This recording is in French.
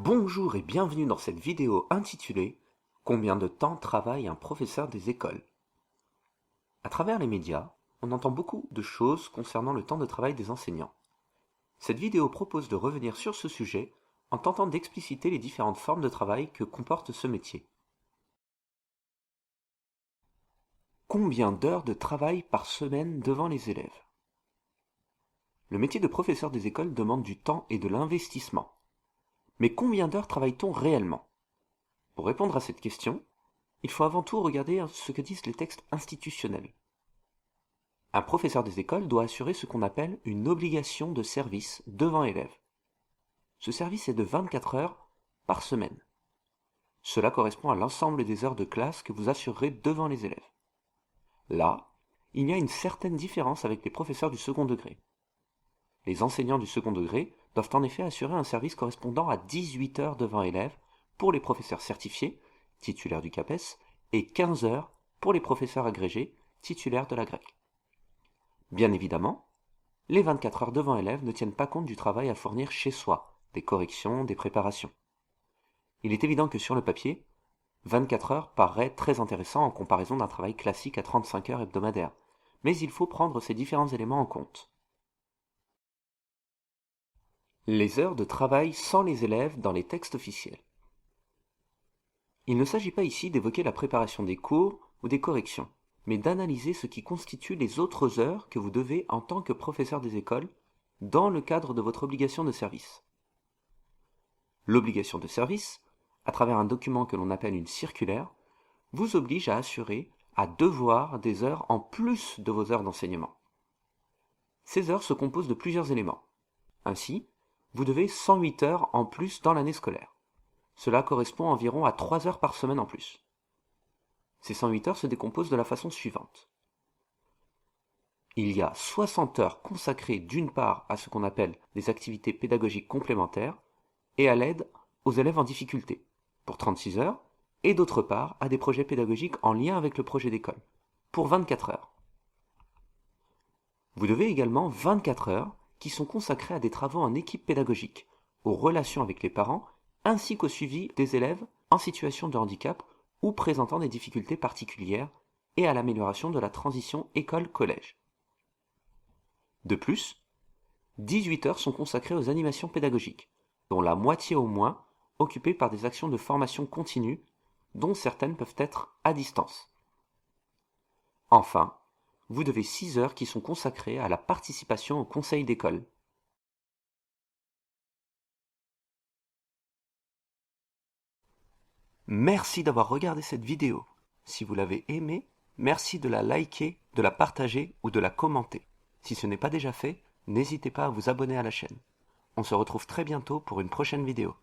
Bonjour et bienvenue dans cette vidéo intitulée « Combien de temps travaille un professeur des écoles ?» À travers les médias, on entend beaucoup de choses concernant le temps de travail des enseignants. Cette vidéo propose de revenir sur ce sujet en tentant d'expliciter les différentes formes de travail que comporte ce métier. Combien d'heures de travail par semaine devant les élèves? Le métier de professeur des écoles demande du temps et de l'investissement. Mais combien d'heures travaille-t-on réellement? Pour répondre à cette question, il faut avant tout regarder ce que disent les textes institutionnels. Un professeur des écoles doit assurer ce qu'on appelle une obligation de service devant élèves. Ce service est de 24 heures par semaine. Cela correspond à l'ensemble des heures de classe que vous assurerez devant les élèves. Là, il y a une certaine différence avec les professeurs du second degré. Les enseignants du second degré doivent en effet assurer un service correspondant à 18 heures devant élèves pour les professeurs certifiés, titulaires du CAPES, et 15 heures pour les professeurs agrégés, titulaires de la grecque. Bien évidemment, les 24 heures devant élèves ne tiennent pas compte du travail à fournir chez soi, des corrections, des préparations. Il est évident que sur le papier, 24 heures paraît très intéressant en comparaison d'un travail classique à 35 heures hebdomadaires, mais il faut prendre ces différents éléments en compte. Les heures de travail sans les élèves dans les textes officiels. Il ne s'agit pas ici d'évoquer la préparation des cours ou des corrections, mais d'analyser ce qui constitue les autres heures que vous devez en tant que professeur des écoles dans le cadre de votre obligation de service. L'obligation de service, à travers un document que l'on appelle une circulaire, vous oblige à assurer, à devoir des heures en plus de vos heures d'enseignement. Ces heures se composent de plusieurs éléments. Ainsi, vous devez 108 heures en plus dans l'année scolaire. Cela correspond environ à 3 heures par semaine en plus. Ces 108 heures se décomposent de la façon suivante. Il y a 60 heures consacrées d'une part à ce qu'on appelle des activités pédagogiques complémentaires et à l'aide aux élèves en difficulté, pour 36 heures, et d'autre part à des projets pédagogiques en lien avec le projet d'école, pour 24 heures. Vous devez également 24 heures qui sont consacrées à des travaux en équipe pédagogique, aux relations avec les parents, ainsi qu'au suivi des élèves en situation de handicap ou présentant des difficultés particulières et à l'amélioration de la transition école-collège. De plus, 18 heures sont consacrées aux animations pédagogiques, dont la moitié au moins occupées par des actions de formation continue, dont certaines peuvent être à distance. Enfin, vous devez 6 heures qui sont consacrées à la participation au conseil d'école. Merci d'avoir regardé cette vidéo. Si vous l'avez aimée, merci de la liker, de la partager ou de la commenter. Si ce n'est pas déjà fait, n'hésitez pas à vous abonner à la chaîne. On se retrouve très bientôt pour une prochaine vidéo.